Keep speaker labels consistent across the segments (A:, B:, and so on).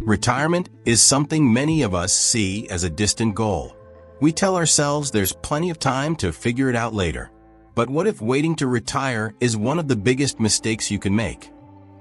A: Retirement is something many of us see as a distant goal. We tell ourselves there's plenty of time to figure it out later. But what if waiting to retire is one of the biggest mistakes you can make?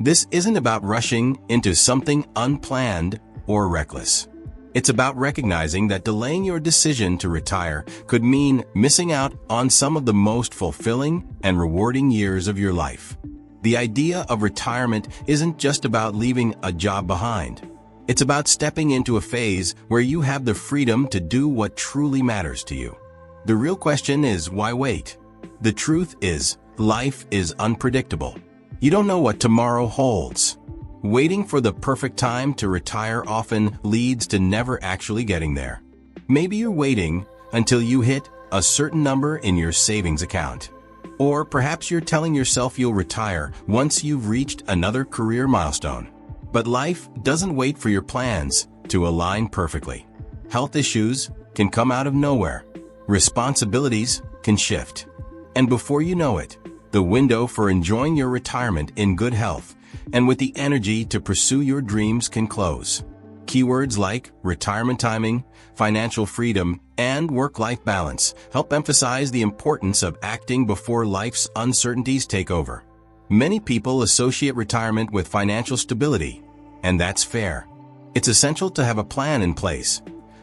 A: This isn't about rushing into something unplanned or reckless. It's about recognizing that delaying your decision to retire could mean missing out on some of the most fulfilling and rewarding years of your life. The idea of retirement isn't just about leaving a job behind. It's about stepping into a phase where you have the freedom to do what truly matters to you. The real question is, why wait? The truth is, life is unpredictable. You don't know what tomorrow holds. Waiting for the perfect time to retire often leads to never actually getting there. Maybe you're waiting until you hit a certain number in your savings account. Or perhaps you're telling yourself you'll retire once you've reached another career milestone. But life doesn't wait for your plans to align perfectly. Health issues can come out of nowhere. Responsibilities can shift. And before you know it, the window for enjoying your retirement in good health and with the energy to pursue your dreams can close. Keywords like retirement timing, financial freedom, and work-life balance help emphasize the importance of acting before life's uncertainties take over. Many people associate retirement with financial stability, and that's fair. It's essential to have a plan in place.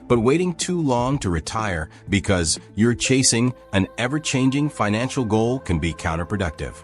A: But waiting too long to retire because you're chasing an ever-changing financial goal can be counterproductive.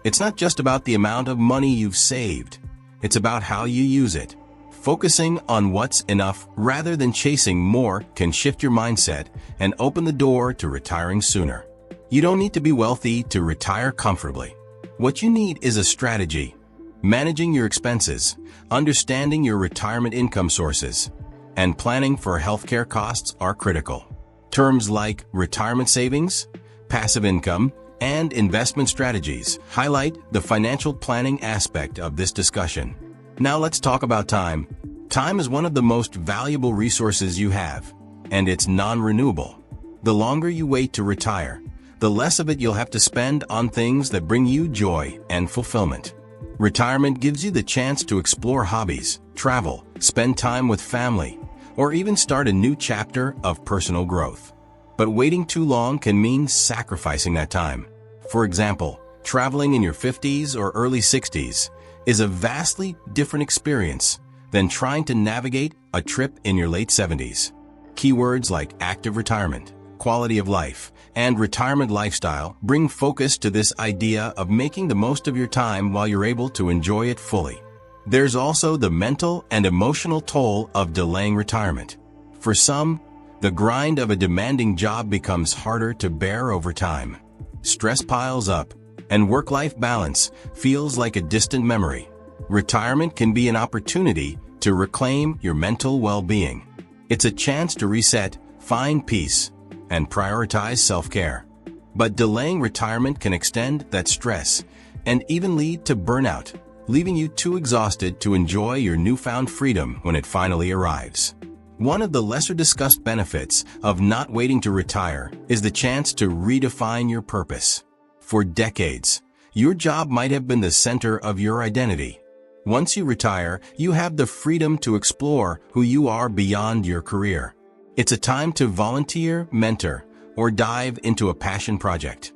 A: It's not just about the amount of money you've saved. It's about how you use it. Focusing on what's enough rather than chasing more can shift your mindset and open the door to retiring sooner. You don't need to be wealthy to retire comfortably. What you need is a strategy. Managing your expenses, understanding your retirement income sources, and planning for healthcare costs are critical. Terms like retirement savings, passive income, and investment strategies highlight the financial planning aspect of this discussion. Now let's talk about time. Time is one of the most valuable resources you have, and it's non-renewable. The longer you wait to retire, the less of it you'll have to spend on things that bring you joy and fulfillment. Retirement gives you the chance to explore hobbies, travel, spend time with family, or even start a new chapter of personal growth. But waiting too long can mean sacrificing that time. For example, traveling in your 50s or early 60s is a vastly different experience than trying to navigate a trip in your late 70s. Keywords like active retirement, quality of life, and retirement lifestyle bring focus to this idea of making the most of your time while you're able to enjoy it fully. There's also the mental and emotional toll of delaying retirement. For some, the grind of a demanding job becomes harder to bear over time. Stress piles up, and work-life balance feels like a distant memory. Retirement can be an opportunity to reclaim your mental well-being. It's a chance to reset, find peace, and prioritize self-care. But delaying retirement can extend that stress and even lead to burnout, leaving you too exhausted to enjoy your newfound freedom when it finally arrives. One of the lesser-discussed benefits of not waiting to retire is the chance to redefine your purpose. For decades, your job might have been the center of your identity. Once you retire, you have the freedom to explore who you are beyond your career. It's a time to volunteer, mentor, or dive into a passion project.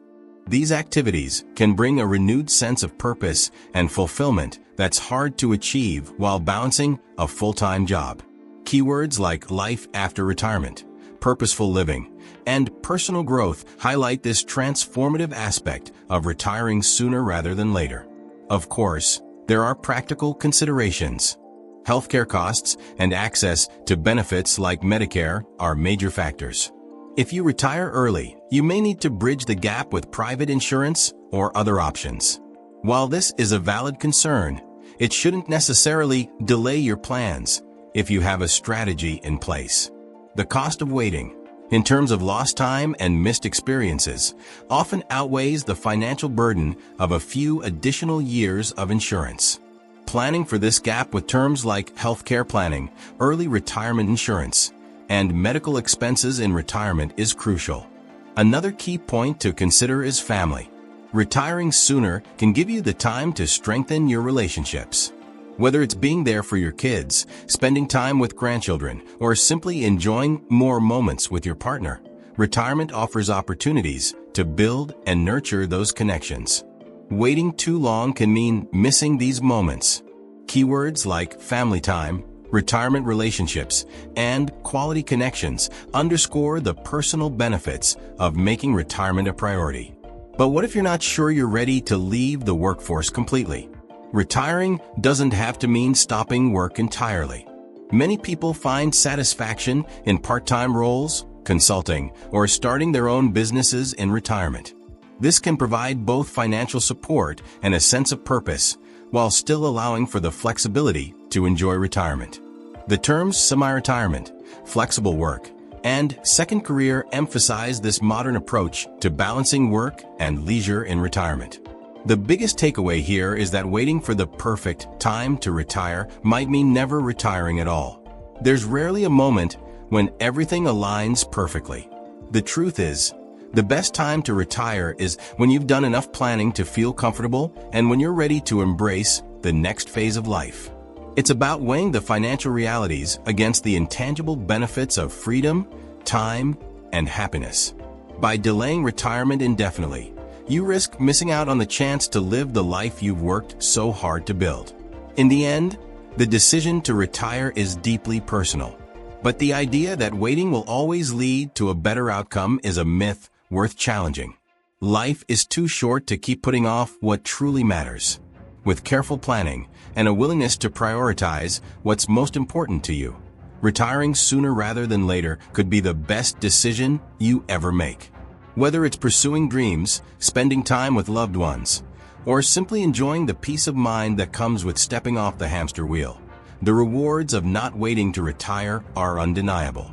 A: These activities can bring a renewed sense of purpose and fulfillment that's hard to achieve while balancing a full-time job. Keywords like life after retirement, purposeful living, and personal growth highlight this transformative aspect of retiring sooner rather than later. Of course, there are practical considerations. Healthcare costs and access to benefits like Medicare are major factors. If you retire early, you may need to bridge the gap with private insurance or other options. While this is a valid concern, it shouldn't necessarily delay your plans if you have a strategy in place. The cost of waiting, in terms of lost time and missed experiences, often outweighs the financial burden of a few additional years of insurance. Planning for this gap with terms like healthcare planning, early retirement insurance, and medical expenses in retirement is crucial. Another key point to consider is family. Retiring sooner can give you the time to strengthen your relationships. Whether it's being there for your kids, spending time with grandchildren, or simply enjoying more moments with your partner, retirement offers opportunities to build and nurture those connections. Waiting too long can mean missing these moments. Keywords like family time, retirement relationships, and quality connections underscore the personal benefits of making retirement a priority. But what if you're not sure you're ready to leave the workforce completely? Retiring doesn't have to mean stopping work entirely. Many people find satisfaction in part-time roles, consulting, or starting their own businesses in retirement. This can provide both financial support and a sense of purpose, while still allowing for the flexibility to enjoy retirement. The terms semi-retirement, flexible work, and second career emphasize this modern approach to balancing work and leisure in retirement. The biggest takeaway here is that waiting for the perfect time to retire might mean never retiring at all. There's rarely a moment when everything aligns perfectly. The truth is, the best time to retire is when you've done enough planning to feel comfortable and when you're ready to embrace the next phase of life. It's about weighing the financial realities against the intangible benefits of freedom, time, and happiness. By delaying retirement indefinitely, you risk missing out on the chance to live the life you've worked so hard to build. In the end, the decision to retire is deeply personal. But the idea that waiting will always lead to a better outcome is a myth worth challenging. Life is too short to keep putting off what truly matters. With careful planning and a willingness to prioritize what's most important to you, retiring sooner rather than later could be the best decision you ever make. Whether it's pursuing dreams, spending time with loved ones, or simply enjoying the peace of mind that comes with stepping off the hamster wheel, the rewards of not waiting to retire are undeniable.